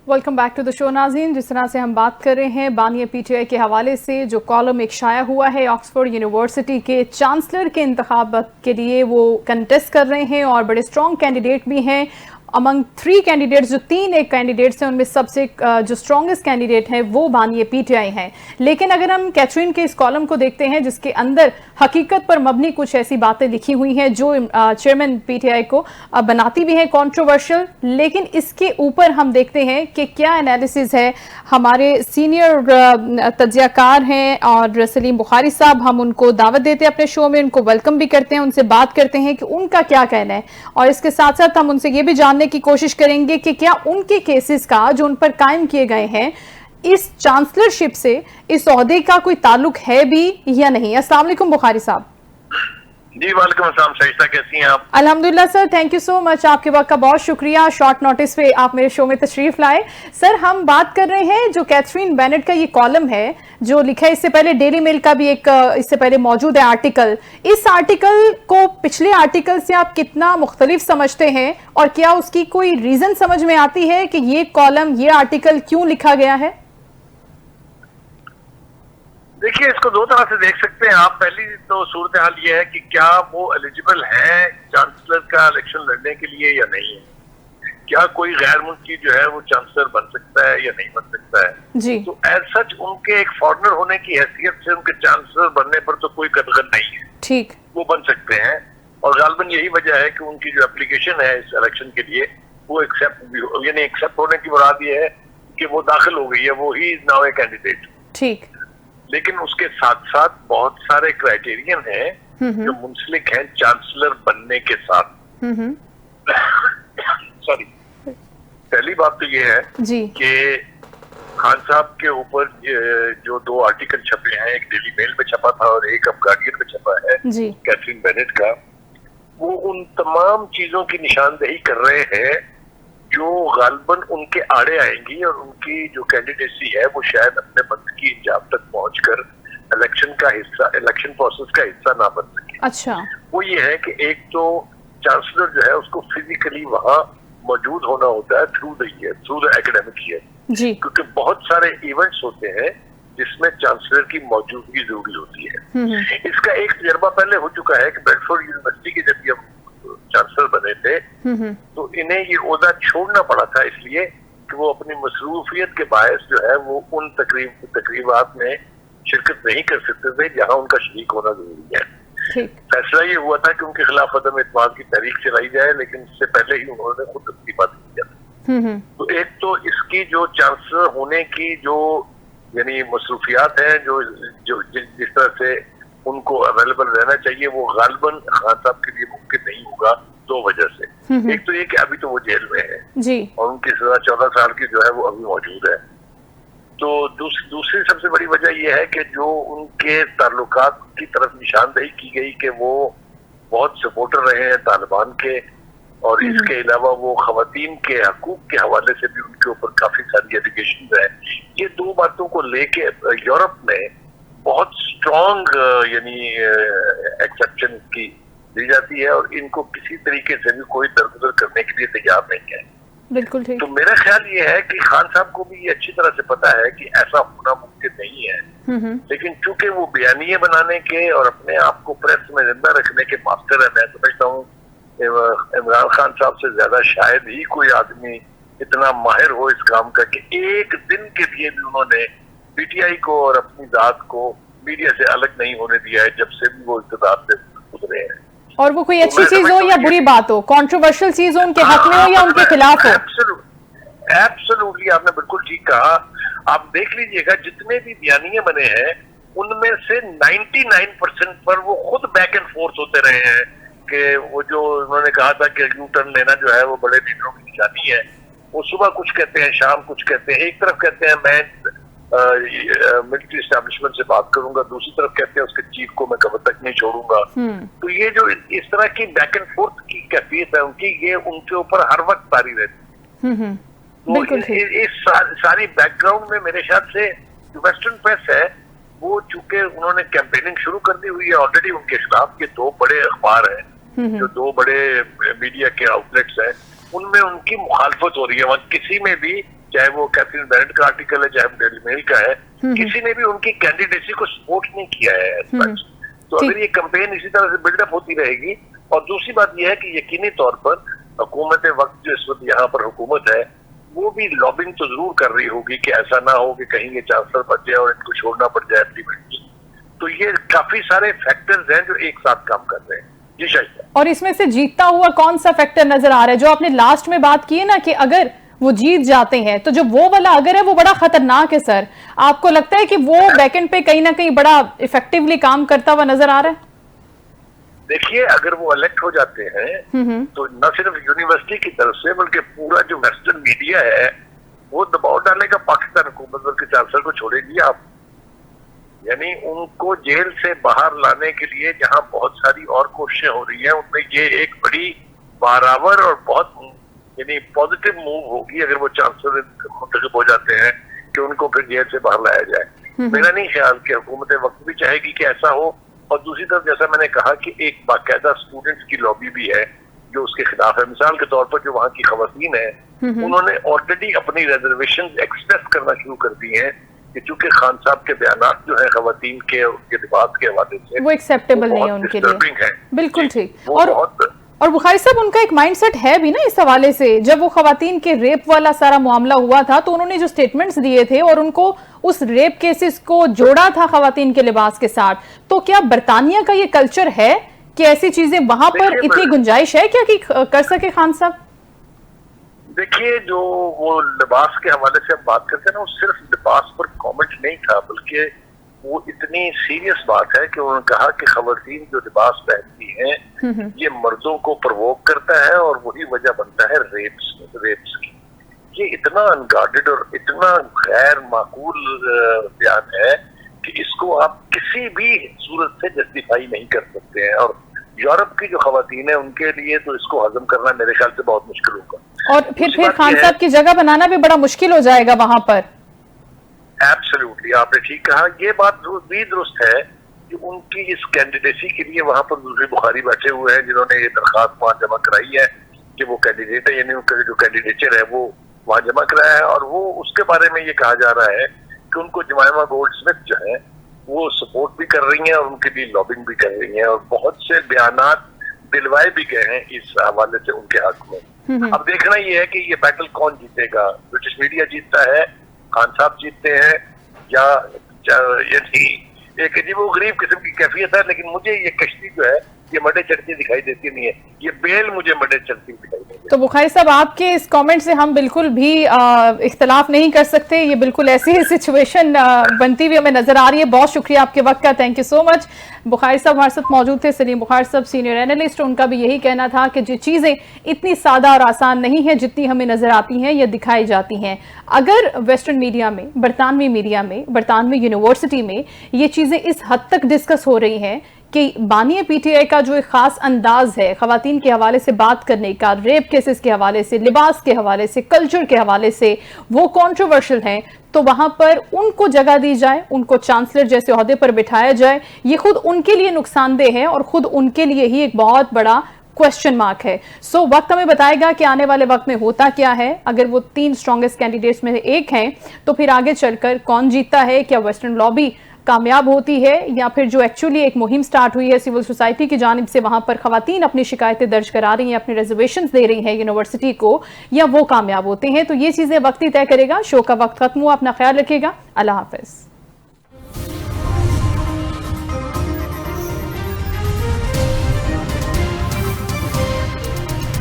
Welcome back to the show नाज़रीन। जिस तरह से हम बात कर रहे हैं बानिया पीटीआई के हवाले से, जो कॉलम एक शाया हुआ है ऑक्सफोर्ड यूनिवर्सिटी के चांसलर के इंतखाब के लिए, वो कंटेस्ट कर रहे हैं और बड़े स्ट्रॉन्ग कैंडिडेट भी हैं। अमंग 3 कैंडिडेट्स, जो 3 एक कैंडिडेट्स हैं, उनमें सबसे जो स्ट्रॉन्गेस्ट कैंडिडेट है वो बानिया पीटीआई हैं। लेकिन अगर हम कैथरीन के इस कॉलम को देखते हैं, जिसके अंदर हकीकत पर मबनी कुछ ऐसी बातें लिखी हुई हैं जो चेयरमैन पीटीआई को बनाती भी हैं कंट्रोवर्शियल, लेकिन इसके ऊपर हम देखते हैं कि क्या एनालिसिस है। हमारे सीनियर तज्जियाकार हैं और सलीम बुखारी साहब, हम उनको दावत देते हैं अपने शो में, उनको वेलकम भी करते हैं, उनसे बात करते हैं कि उनका क्या कहना है। और इसके साथ साथ हम उनसे ये भी जानने की कोशिश करेंगे कि क्या उनके केसेस का जो उन पर कायम किए गए हैं इस चांसलरशिप से, इस ओहदे का कोई ताल्लुक है भी या नहीं। अस्सलाम वालेकुम बुखारी साहब। जी वालेकुम अस्सलाम, सहिस्ता कैसी हैं आप? अल्हम्दुलिल्लाह sir, thank you so much, आपके वक्त का बहुत शुक्रिया, शॉर्ट नोटिस पे आप मेरे शो में तशरीफ लाए। सर, हम बात कर रहे हैं जो कैथरीन बेनेट का ये कॉलम है जो लिखा है, इससे पहले डेली मेल का भी एक इससे पहले मौजूद है आर्टिकल। इस आर्टिकल को पिछले आर्टिकल से आप कितना मुख्तलिफ समझते हैं और क्या उसकी कोई रीजन समझ में आती है कि ये कॉलम, ये आर्टिकल क्यों लिखा गया है? देखिए, इसको दो तरह से देख सकते हैं आप। पहली तो सूरत हाल ये है कि क्या वो एलिजिबल है चांसलर का इलेक्शन लड़ने के लिए या नहीं है। क्या कोई गैर मुल्की जो है वो चांसलर बन सकता है या नहीं बन सकता है जी। तो एज सच उनके एक फॉरनर होने की हैसियत से उनके चांसलर बनने पर तो कोई कतगन नहीं है। ठीक, वो बन सकते हैं और गालबन यही वजह है कि उनकी जो एप्लीकेशन है इस इलेक्शन के लिए वो एक्सेप्ट, यानी एक्सेप्ट होने की मुराद ये है कि वो दाखिल हो गई है, वो he is now a candidate. ठीक। लेकिन उसके साथ साथ बहुत सारे क्राइटेरियन हैं जो मुंसलिक हैं चांसलर बनने के साथ। सॉरी, पहली बात तो ये है कि खान साहब के ऊपर जो 2 आर्टिकल छपे हैं, एक डेली मेल में छपा था और एक अब गार्डियन में छपा है कैथरीन बेनेट का, वो उन तमाम चीजों की निशानदेही कर रहे हैं जो गालबन उनके आड़े आएंगी और उनकी जो कैंडिडेसी है वो शायद अपने मंद की इंजाम तक पहुंचकर इलेक्शन का हिस्सा, इलेक्शन प्रोसेस का हिस्सा ना बन सके। अच्छा। वो ये है कि एक तो चांसलर जो है उसको फिजिकली वहां मौजूद होना होता है थ्रू द एकेडमिक ईयर जी, क्योंकि बहुत सारे इवेंट्स होते हैं जिसमें चांसलर की मौजूदगी जरूरी होती है। इसका एक तजर्बा पहले हो चुका है कि ब्रेडफोर्ड यूनिवर्सिटी के जब ये चांसलर बने थे तो इन्हें ये ओहदा छोड़ना पड़ा था, इसलिए कि वो अपनी मसरूफियत के बायस जो है वो उन तकरीबात में शिरकत नहीं कर सकते थे जहां उनका शरीक होना जरूरी है। फैसला ये हुआ था कि उनके खिलाफ अदम एतमाद की तहरीक चलाई जाए, लेकिन इससे पहले ही उन्होंने खुद इस्तीफा दे दिया था। तो एक तो इसकी जो चांसलर होने की जो यानी मसरूफियात हैं, जो जिस तरह से उनको अवेलेबल रहना चाहिए, वो गालबन खान साहब के लिए मुमकिन नहीं होगा 2 वजह से। एक तो ये कि अभी तो वो जेल में है जी, और उनकी सजा 14 साल की जो है वो अभी मौजूद है। तो दूसरी सबसे बड़ी वजह यह है कि जो उनके ताल्लुकात की तरफ निशानदेही की गई कि वो बहुत सपोर्टर रहे हैं तालिबान के, और इसके अलावा वो खवातीन के हकूक के हवाले से भी उनके ऊपर काफी सारी एलिगेशन है। ये 2 बातों को लेके यूरोप में बहुत स्ट्रॉन्ग यानी एक्सेप्शन की दी जाती है और इनको किसी तरीके से भी कोई दरगुजर करने के लिए तैयार नहीं है। बिल्कुल ठीक। तो मेरा ख्याल ये है कि खान साहब को भी ये अच्छी तरह से पता है कि ऐसा होना मुमकिन नहीं है, लेकिन चूंकि वो बयानिए बनाने के और अपने आप को प्रेस में जिंदा रखने के मास्टर है, मैं समझता हूँ इमरान खान साहब से ज्यादा शायद ही कोई आदमी इतना माहिर हो इस काम का कि एक दिन के लिए भी उन्होंने पीटीआई को और अपनी जात को मीडिया से अलग नहीं होने दिया है जब से भी वो इक़्तिदार से गुजरे हैं। और वो कोई अच्छी चीज हो या बुरी बात हो, कंट्रोवर्शियल चीज हो उनके हक में हो या उनके खिलाफ हो। एब्सोल्युटली, आपने बिल्कुल ठीक कहा। आप देख लीजिएगा जितने भी बयानिए बने हैं उनमें से 99% पर वो खुद बैक एंड फोर्थ होते रहे हैं कि वो जो उन्होंने कहा था कि यू टर्न लेना जो है वो बड़े लीडरों की निशानी है, वो सुबह कुछ कहते हैं शाम कुछ कहते हैं। एक तरफ कहते हैं मैं मिलिट्री एस्टैब्लिशमेंट से बात करूंगा, दूसरी तरफ कहते हैं उसके चीफ को मैं कब तक नहीं छोड़ूंगा। तो ये जो इस तरह की बैक एंड फोर्थ की कैफियत है उनकी, ये उनके ऊपर हर वक्त तारी रहती है। तो इस सारी बैकग्राउंड में मेरे ख्याल से जो वेस्टर्न प्रेस है वो चूंकि उन्होंने कैंपेनिंग शुरू कर दी हुई है ऑलरेडी उनके खिलाफ, ये 2 बड़े अखबार हैं जो 2 बड़े मीडिया के आउटलेट्स हैं, उनमें उनकी मुखालफत हो रही है। किसी में भी चाहे वो कैथरीन बेनेट का आर्टिकल है, चाहे डेली मेल का है, किसी ने भी उनकी कैंडिडेसी को सपोर्ट नहीं किया है। तो अगर ये कैंपेन इसी तरह से बिल्डअप होती रहेगी, और दूसरी बात यह है कि यकीनी तौर पर हुकूमत वक्त जो इस वक्त यहाँ पर हुकूमत है, वो भी लॉबिंग तो जरूर कर रही होगी कि ऐसा ना हो कि कहीं ये चांसलर बच जाए और इनको छोड़ना पड़ जाए एप्लीमेंट। तो ये काफी सारे फैक्टर्स हैं जो एक साथ काम कर रहे हैं। जी शायद। और इसमें से जीतता हुआ कौन सा फैक्टर नजर आ रहा है? जो आपने लास्ट में बात की है ना कि अगर वो जीत जाते हैं तो जो वो वाला अगर है वो बड़ा खतरनाक है सर, आपको लगता है कि वो बैकएंड पे कहीं ना कहीं बड़ा इफेक्टिवली काम करता हुआ नजर आ रहा है? देखिए, अगर वो इलेक्ट हो जाते हैं तो न सिर्फ यूनिवर्सिटी की तरफ से बल्कि पूरा जो वेस्टर्न मीडिया है वो दबाव डालेगा पाकिस्तान हुकूमत पर कि चांसलर को छोड़ेगी आप। यानी उनको जेल से बाहर लाने के लिए जहां बहुत सारी और कोशिशें हो रही हैं, उनमें ये एक बड़ी बारावर और बहुत यानी पॉजिटिव मूव होगी अगर वो चांसलर मुंतखब हो जाते हैं कि उनको फिर जेल से बाहर लाया जाए। मेरा नहीं ख्याल कि हुकूमत वक्त भी चाहेगी कि ऐसा हो। और दूसरी तरफ जैसा मैंने कहा कि एक बाकायदा स्टूडेंट्स की लॉबी भी है जो उसके खिलाफ है। मिसाल के तौर पर जो वहाँ की खवातीन है, उन्होंने ऑलरेडी अपनी रिजर्वेशन एक्सप्रेस करना शुरू कर दी है कि चूंकि खान साहब के बयान जो है खवातीन के उनके लिबास के हवाले से वो एक्सेप्टेबल नहीं है उनके लिए। बिल्कुल ठीक। और बुखारी साहब, उनका एक माइंडसेट है भी ना इस हवाले से। जब वो खवातीन के रेप वाला सारा मामला हुआ था तो उन्होंने जो स्टेटमेंट्स दिए थे और उनको उस रेप केसेस को जोड़ा था खवातीन के लिबास के साथ, तो क्या बरतानिया का ये कल्चर है कि ऐसी चीजें वहां पर इतनी गुंजाइश है क्या कि कर सके खान साहब? देखिए, जो वो लिबास के हवाले से हम बात करते हैं ना, वो सिर्फ लिबास पर कमेंट नहीं था, बल्कि वो इतनी सीरियस बात है कि उन्होंने कहा कि खवातीन जो लिबास पहनती हैं ये मर्दों को प्रवोक करता है और वही वजह बनता है रेप्स की। ये इतना अनगार्डेड और इतना गैर माकूल बयान है कि इसको आप किसी भी सूरत से जस्टिफाई नहीं कर सकते हैं। और यूरोप की जो खवातीन है उनके लिए तो इसको हजम करना मेरे ख्याल से बहुत मुश्किल होगा। और फिर खान साहब की जगह बनाना भी बड़ा मुश्किल हो जाएगा वहां पर। एब्सोल्युटली, आपने ठीक कहा। ये बात भी दुरुस्त है कि उनकी इस कैंडिडेसी के लिए वहां पर दूसरे बुखारी बैठे हुए हैं जिन्होंने ये दरखास्त वहां जमा कराई है कि वो कैंडिडेट है, यानी उनका जो कैंडिडेचर है वो वहां जमा कराया है। और वो उसके बारे में ये कहा जा रहा है कि उनको जमाइमा गोल्डस्मिथ जो है वो सपोर्ट भी कर रही हैं और उनके लिए लॉबिंग भी कर रही हैं, और बहुत से बयानात दिलवाए भी गए हैं इस हवाले से उनके हक में। अब देखना ये है कि ये बैटल कौन जीतेगा। ब्रिटिश मीडिया जीतता है, खान साहब जीतते हैं, या यानी एक अजीबोगरीब किस्म की कैफियत है। लेकिन मुझे ये कश्ती जो है ये मडे चढ़ती दिखाई देती नहीं है, ये बेल मुझे मडे चढ़ती दिखाई देती है। तो बुखारी साहब, आपके इस कमेंट से हम बिल्कुल भी इख्तलाफ नहीं कर सकते। ये बिल्कुल ऐसी ही सिचुएशन बनती हुई हमें नजर आ रही है। बहुत शुक्रिया आपके वक्त का, thank you so much. Bukhari साहब हमारे साथ मौजूद थे, सलीम बुखारी साहब सीनियर एनालिस्ट। उनका भी यही कहना था कि जो चीजें इतनी सादा और आसान नहीं है जितनी हमें नजर आती हैं या दिखाई जाती हैं। अगर वेस्टर्न मीडिया में, बरतानवी मीडिया में, बरतानवी यूनिवर्सिटी में ये चीजें इस हद तक डिस्कस हो रही हैं कि बानिया पीटीआई का जो एक खास अंदाज है खवातीन के हवाले से बात करने का, रेप केसेस के हवाले से, लिबास के हवाले से, कल्चर के हवाले से, वो कंट्रोवर्शियल हैं, तो वहां पर उनको जगह दी जाए, उनको चांसलर जैसे ओहदे पर बिठाया जाए, ये खुद उनके लिए नुकसानदेह है और खुद उनके लिए ही एक बहुत बड़ा क्वेश्चन मार्क है। सो वक्त हमें बताएगा कि आने वाले वक्त में होता क्या है। अगर वो 3 स्ट्रॉन्गेस्ट कैंडिडेट्स में एक हैं तो फिर आगे चलकर कौन जीतता है, क्या वेस्टर्न लॉबी कामयाब होती है या फिर जो एक्चुअली एक मुहिम स्टार्ट हुई है सिविल सोसाइटी की जानिब से, वहां पर खवातीन अपनी शिकायतें दर्ज करा रही हैं, अपनी रिजर्वेशंस दे रही हैं यूनिवर्सिटी को, या वो कामयाब होते हैं। तो ये चीजें वक्त ही तय करेगा। शो का वक्त खत्म हुआ, अपना ख्याल रखिएगा, अल्लाह हाफिज।